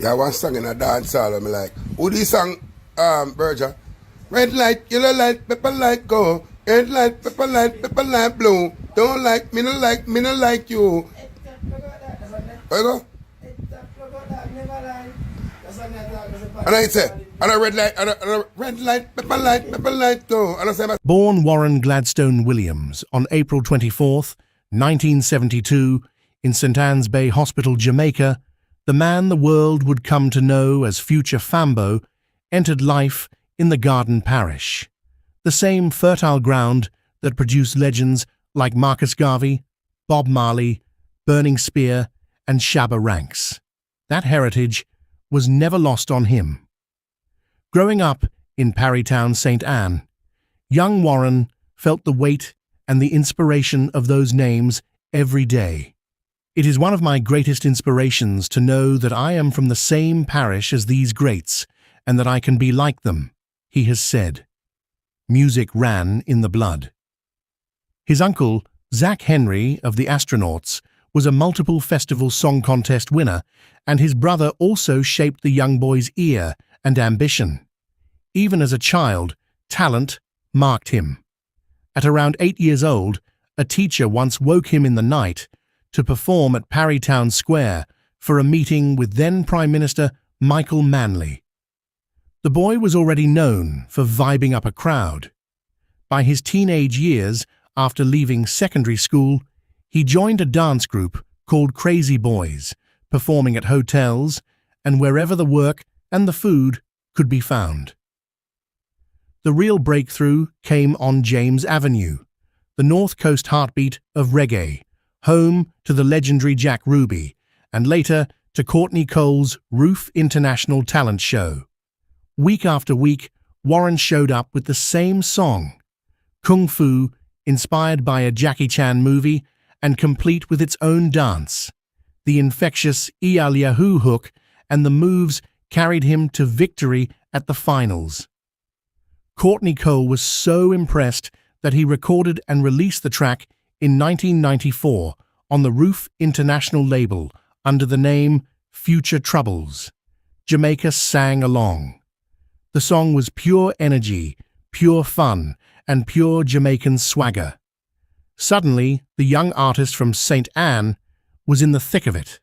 Yeah, one song in a dance hall, I'm like, who this song, Berger? Red light, yellow light, pepper light, go. Red light, pepper light, blue. Don't like, me no like, me no like you. Where you go? And I say, and a red light, pepper light, go. And I say, Born Warren Gladstone Williams on April 24th, 1972, in St. Anne's Bay Hospital, Jamaica, the man the world would come to know as future Fambo entered life in the Garden Parish, the same fertile ground that produced legends like Marcus Garvey, Bob Marley, Burning Spear, and Shabba Ranks. That heritage was never lost on him. Growing up in Parrytown, St. Anne, young Warren felt the weight and the inspiration of those names every day. It is one of my greatest inspirations to know that I am from the same parish as these greats and that I can be like them, he has said. Music ran in the blood. His uncle, Zach Henry of the Astronauts, was a multiple festival song contest winner, and his brother also shaped the young boy's ear and ambition. Even as a child, talent marked him. At around 8 years old, a teacher once woke him in the night to perform at Parrytown Square for a meeting with then Prime Minister Michael Manley. The boy was already known for vibing up a crowd. By his teenage years, after leaving secondary school, he joined a dance group called Crazy Boys, performing at hotels and wherever the work and the food could be found. The real breakthrough came on James Avenue, the North Coast heartbeat of reggae, home to the legendary Jack Ruby, and later to Courtney Cole's Roof International Talent Show. Week after week, Warren showed up with the same song, Kung Fu, inspired by a Jackie Chan movie and complete with its own dance. The infectious Iyal Yahoo hook and the moves carried him to victory at the finals. Courtney Cole was so impressed that he recorded and released the track in 1994 on the Roof International label under the name Future Troubles. Jamaica sang along. The song was pure energy, pure fun, and pure Jamaican swagger. Suddenly, the young artist from St. Anne was in the thick of it.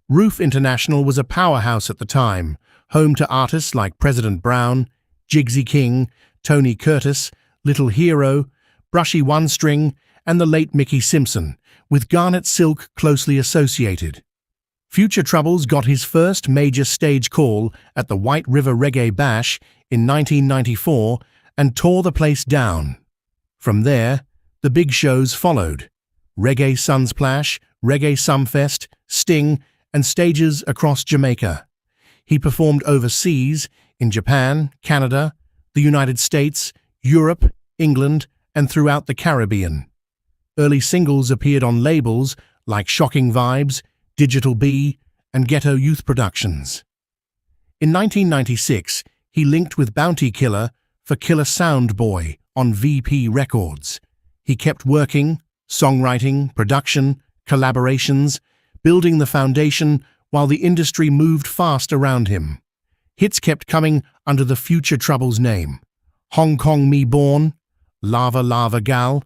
Roof International was a powerhouse at the time, home to artists like President Brown, Jigsy King, Tony Curtis, Little Hero, Brushy One String, and the late Mickey Simpson, with Garnet Silk closely associated. Future Troubles got his first major stage call at the White River Reggae Bash in 1994 and tore the place down. From there, the big shows followed: Reggae Sunsplash, Reggae Sumfest, Sting, and stages across Jamaica. He performed overseas in Japan, Canada, the United States, Europe, England, and throughout the Caribbean. Early singles appeared on labels like Shocking Vibes, Digital B, and Ghetto Youth Productions. In 1996, he linked with Bounty Killer for Killer Sound Boy on VP Records. He kept working, songwriting, production, collaborations, building the foundation while the industry moved fast around him. Hits kept coming under the Future Troubles name: Hong Kong Me Born, Lava Lava Gal,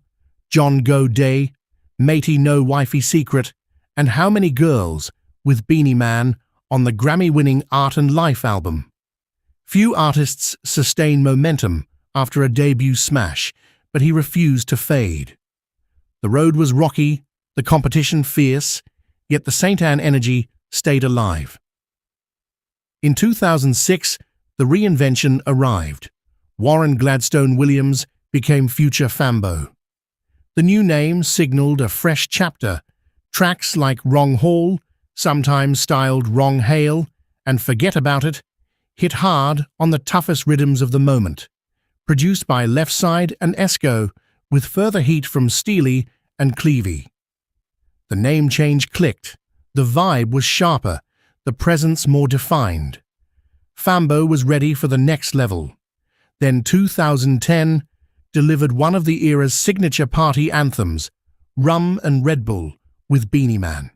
John Go Day, Matey No Wifey Secret, and How Many Girls with Beanie Man on the Grammy-winning Art and Life album. Few artists sustain momentum after a debut smash, but he refused to fade. The road was rocky, the competition fierce, yet the St. Anne energy stayed alive. In 2006, the reinvention arrived. Warren Gladstone Williams became Future Fambo. The new name signaled a fresh chapter. Tracks like Wrong Hall, sometimes styled Wrong Hail, and Forget About It, hit hard on the toughest rhythms of the moment. Produced by Left Side and Esco, with further heat from Steely and Clevey. The name change clicked. The vibe was sharper, the presence more defined. Fambo was ready for the next level. Then 2010 delivered one of the era's signature party anthems, Rum and Red Bull, with Beanie Man.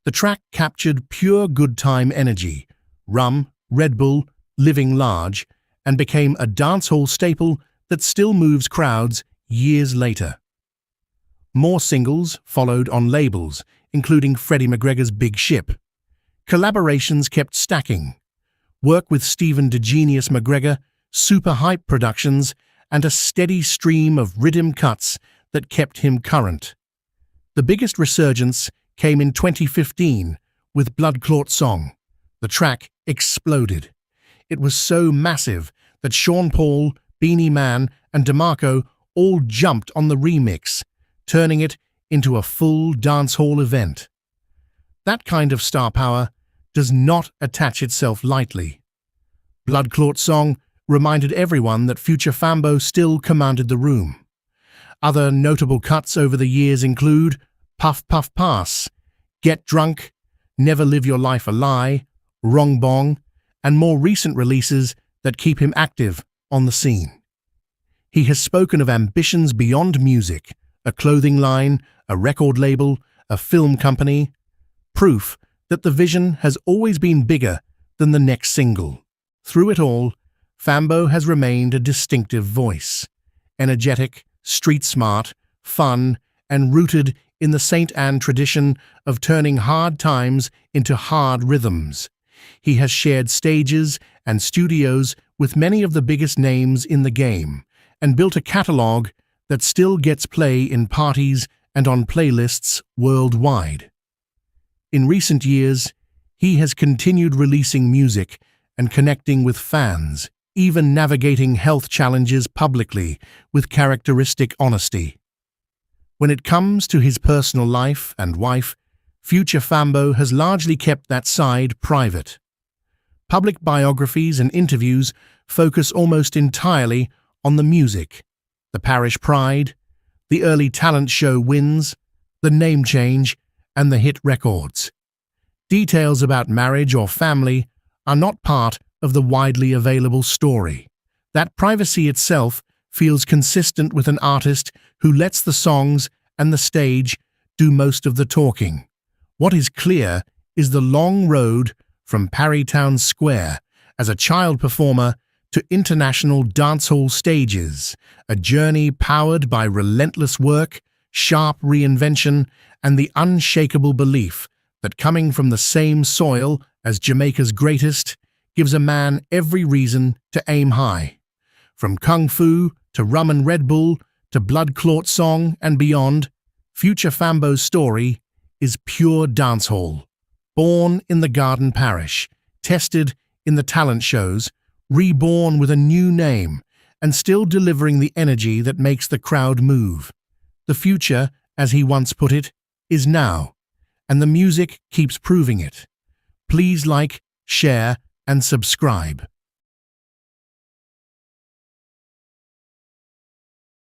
The track captured pure good time energy, rum, Red Bull, living large, and became a dancehall staple that still moves crowds years later. More singles followed on labels, including Freddie McGregor's Big Ship. Collaborations kept stacking. Work with Stephen "The Genius" McGregor, super hype productions, and a steady stream of rhythm cuts that kept him current. The biggest resurgence came in 2015 with Blood Clot Song. The track exploded. It was so massive that Sean Paul, Beanie Man, and DeMarco all jumped on the remix, turning it into a full dancehall event. That kind of star power does not attach itself lightly. Blood Clot Song reminded everyone that future Fambo still commanded the room. Other notable cuts over the years include Puff Puff Pass, Get Drunk, Never Live Your Life a Lie, Wrong Bong, and more recent releases that keep him active on the scene. He has spoken of ambitions beyond music, a clothing line, a record label, a film company, proof that the vision has always been bigger than the next single. Through it all, Fambo has remained a distinctive voice, energetic, street-smart, fun, and rooted in the St. Anne tradition of turning hard times into hard rhythms. He has shared stages and studios with many of the biggest names in the game and built a catalogue that still gets play in parties and on playlists worldwide. In recent years, he has continued releasing music and connecting with fans, even navigating health challenges publicly with characteristic honesty. When it comes to his personal life and wife, future Fambo has largely kept that side private. Public biographies and interviews focus almost entirely on the music, the parish pride, the early talent show wins, the name change, and the hit records. Details about marriage or family are not part of the widely available story. That privacy itself feels consistent with an artist who lets the songs and the stage do most of the talking. What is clear is the long road from Parrytown Square as a child performer to international dancehall stages, a journey powered by relentless work, sharp reinvention, and the unshakable belief that coming from the same soil as Jamaica's greatest gives a man every reason to aim high. From Kung Fu to Rum and Red Bull to Blood Clot Song and beyond, future Fambo's story is pure dancehall. Born in the Garden Parish, tested in the talent shows, reborn with a new name, and still delivering the energy that makes the crowd move. The future, as he once put it, is now, and the music keeps proving it. Please like, share, and subscribe.